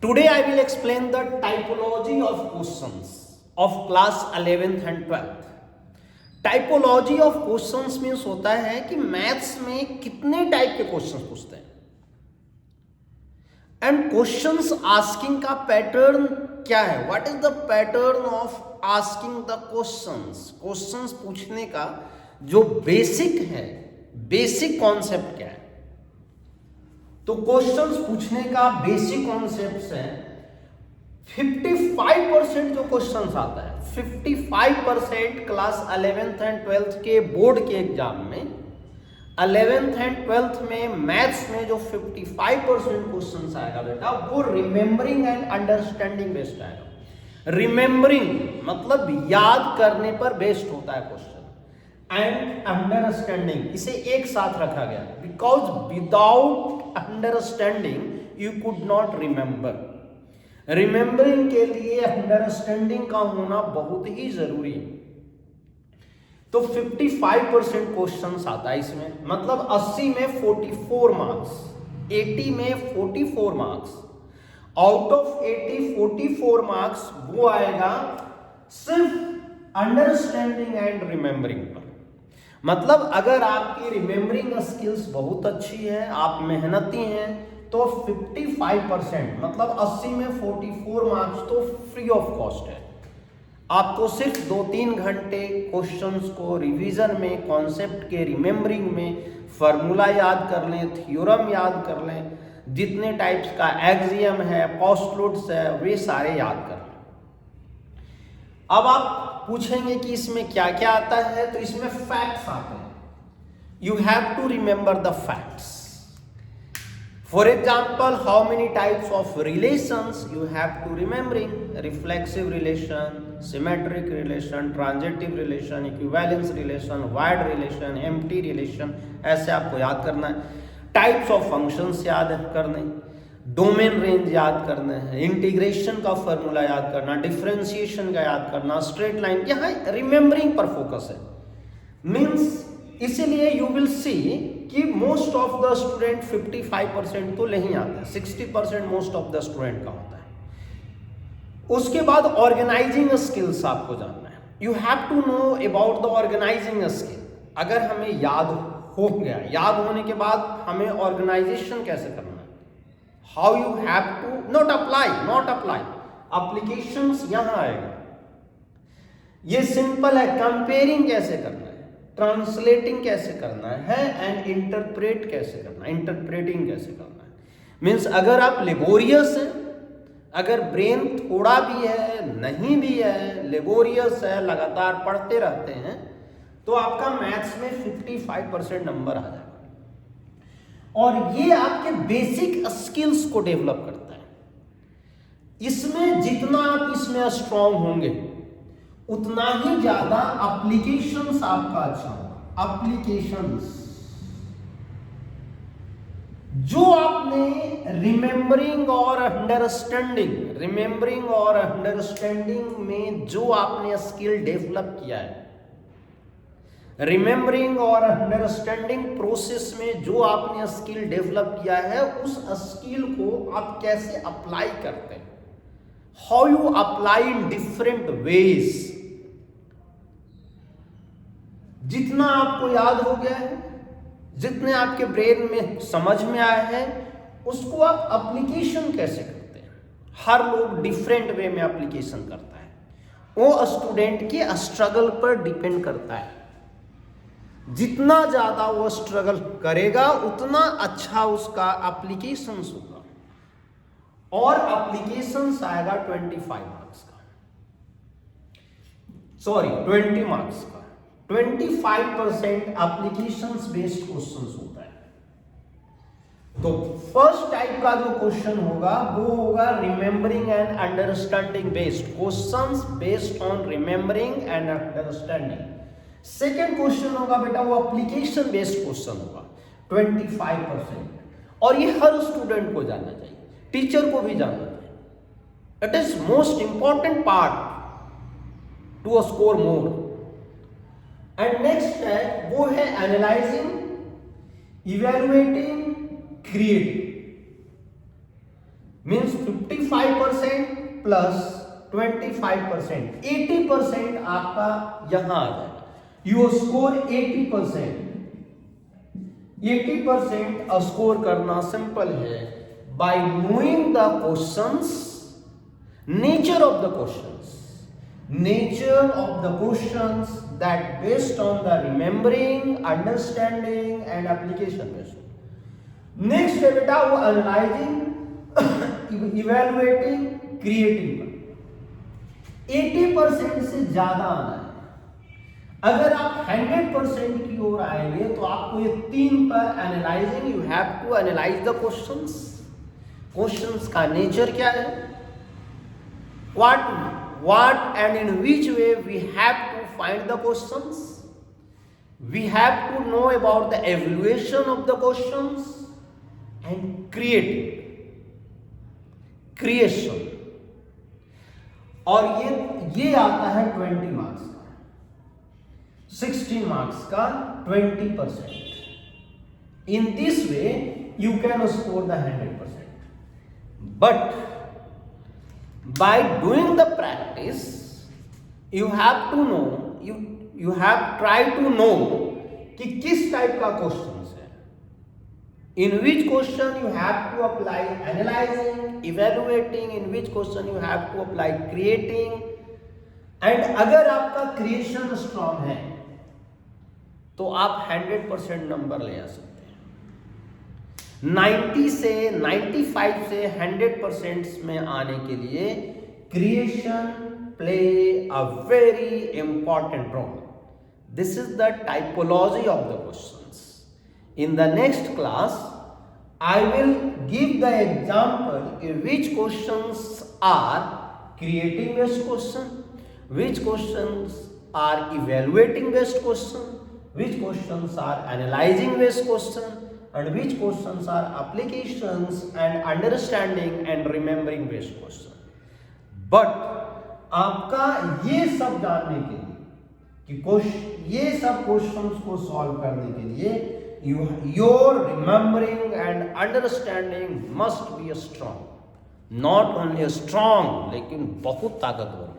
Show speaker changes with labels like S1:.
S1: Today I will explain the typology of questions of class 11th and 12th. Typology of questions means होता है कि maths में कितने type के questions पूछते हैं एंड क्वेश्चंस आस्किंग का पैटर्न क्या है, what is the pattern of asking the questions पूछने का जो बेसिक है, बेसिक कॉन्सेप्ट क्या है। तो क्वेश्चंस पूछने का बेसिक कॉन्सेप्ट है 55% जो क्वेश्चंस आता है 55% क्लास 11th एंड 12th के बोर्ड के एग्जाम में 11th एंड 12th में मैथ्स में जो 55% क्वेश्चंस आएगा बेटा वो रिमेंबरिंग एंड अंडरस्टैंडिंग बेस्ड आएगा। रिमेंबरिंग मतलब याद करने पर बेस्ड होता है क्वेश्चन एंड अंडरस्टैंडिंग इसे एक साथ रखा गया because without understanding you could not remember. Remembering के लिए अंडरस्टैंडिंग का होना बहुत ही जरूरी है। तो 55% क्वेश्चंस आता है इसमें, मतलब 80 में 44 मार्क्स, 80 में 44 मार्क्स। आउट ऑफ 80 44 मार्क्स वो आएगा सिर्फ अंडरस्टैंडिंग एंड रिमेंबरिंग पर। मतलब अगर आपकी रिमेंबरिंग स्किल्स बहुत अच्छी है, आप मेहनती हैं, तो 55% मतलब 80 में 44 मार्क्स तो फ्री ऑफ कॉस्ट है। आपको सिर्फ 2-3 घंटे क्वेश्चंस को रिवीजन में, कॉन्सेप्ट के रिमेंबरिंग में, फार्मूला याद कर लें, थ्योरम याद कर लें, जितने टाइप्स का एक्सियम है, पोस्टलूट्स है, वे सारे याद कर लें। अब आप पूछेंगे कि इसमें क्या क्या आता है, तो इसमें फैक्ट्स आते हैं। You have to remember the facts. For example, how many types of relations you have to remembering? Reflexive relation, symmetric relation, transitive relation, equivalence relation, word relation, empty relation, ऐसे आपको याद करना है। Types of functions याद करने, domain range याद करना है, इंटीग्रेशन का फॉर्मूला याद करना, डिफरेंशिएशन का याद करना, स्ट्रेट लाइन, यहाँ रिमेंबरिंग पर फोकस है। मीन्स इसीलिए यू विल सी कि मोस्ट ऑफ द स्टूडेंट 55% तो नहीं आता है, 60% मोस्ट ऑफ द स्टूडेंट का होता है। उसके बाद ऑर्गेनाइजिंग स्किल्स आपको जानना है। You have to know about the organising skill. अगर हमें याद हो गया, याद होने के बाद हमें ऑर्गेनाइजेशन कैसे करना है, how you have to not apply applications यहां आएगा। ये सिंपल है। कंपेयरिंग कैसे करना है, ट्रांसलेटिंग कैसे करना है एंड इंटरप्रेट कैसे करना है, इंटरप्रेटिंग कैसे करना है। मीन्स अगर आप लेबोरियस हैं, अगर ब्रेन थोड़ा भी है, नहीं भी है, लेबोरियस है, लगातार पढ़ते रहते हैं, तो आपका मैथ्स में 55% नंबर आ जाएगा। और ये आपके बेसिक स्किल्स को डेवलप करता है। इसमें जितना आप इसमें स्ट्रांग होंगे उतना ही ज्यादा एप्लीकेशंस आपका अच्छा होगा। एप्लीकेशंस जो आपने रिमेंबरिंग और अंडरस्टैंडिंग में जो आपने स्किल डेवलप किया है, रिमेंबरिंग और अंडरस्टैंडिंग प्रोसेस में जो आपने स्किल डेवलप किया है, उस स्किल को आप कैसे अप्लाई करते हैं, how you apply in different ways. जितना आपको याद हो गया है, जितने आपके ब्रेन में समझ में आया है, उसको आप एप्लीकेशन कैसे करते हैं। हर लोग डिफरेंट वे में एप्लीकेशन करता है, वो स्टूडेंट के स्ट्रगल पर डिपेंड करता है। जितना ज्यादा वो स्ट्रगल करेगा उतना अच्छा उसका एप्लीकेशंस होगा, और एप्लीकेशंस आएगा 25 मार्क्स का, सॉरी 20 मार्क्स का। 25% एप्लीकेशंस बेस्ड क्वेश्चंस होता है। तो फर्स्ट टाइप का जो क्वेश्चन होगा वो होगा remembering and understanding based questions, based on remembering and understanding. Second question होगा बेटा वो एप्लीकेशन बेस्ड क्वेश्चन होगा 25%। और ये हर स्टूडेंट को जानना चाहिए, टीचर को भी जानना चाहिए। It is most important part two score more. And next है वो है analysing, evaluating, creating. Means 55 65% plus 25%, 80% आपका यहां आ जाएगा. You score 80%. 80% स्कोर करना सिंपल है. Bye knowing the questions, nature of the questions, nature of the questions that based on the remembering, understanding and application based. Next है बेटा वो analyzing, evaluating, creating. 80% से ज्यादा आना है. अगर आप 100% की ओर आएंगे तो आपको ये 3 पर analysing, you have to analyse the questions. Questions का नेचर क्या है, what and in which way we have to find the questions. We have to know about the evaluation of the questions and creation. और ये आता है 20 marks का. 16 marks का 20%. In this way you can score the 100%. But by doing the practice, you have to know, you have tried to know कि किस type का question है, in which question you have to apply analyzing, evaluating, in which question you have to apply creating. and अगर आपका creation strong है तो आप 100% number ले आ सकते हैं. 90 से 95 से 100% में आने के लिए creation play a very important role. This is the typology of the questions. In the next class I will give the example in which questions are creating based question, which questions are evaluating based question, which questions are analyzing based question, and which questions are applications and understanding and remembering based question. But आपका ये सब जानने के लिए कि ये सब questions को सॉल्व करने के लिए your remembering and understanding must be strong. Not only strong लेकिन बहुत ताकतवर.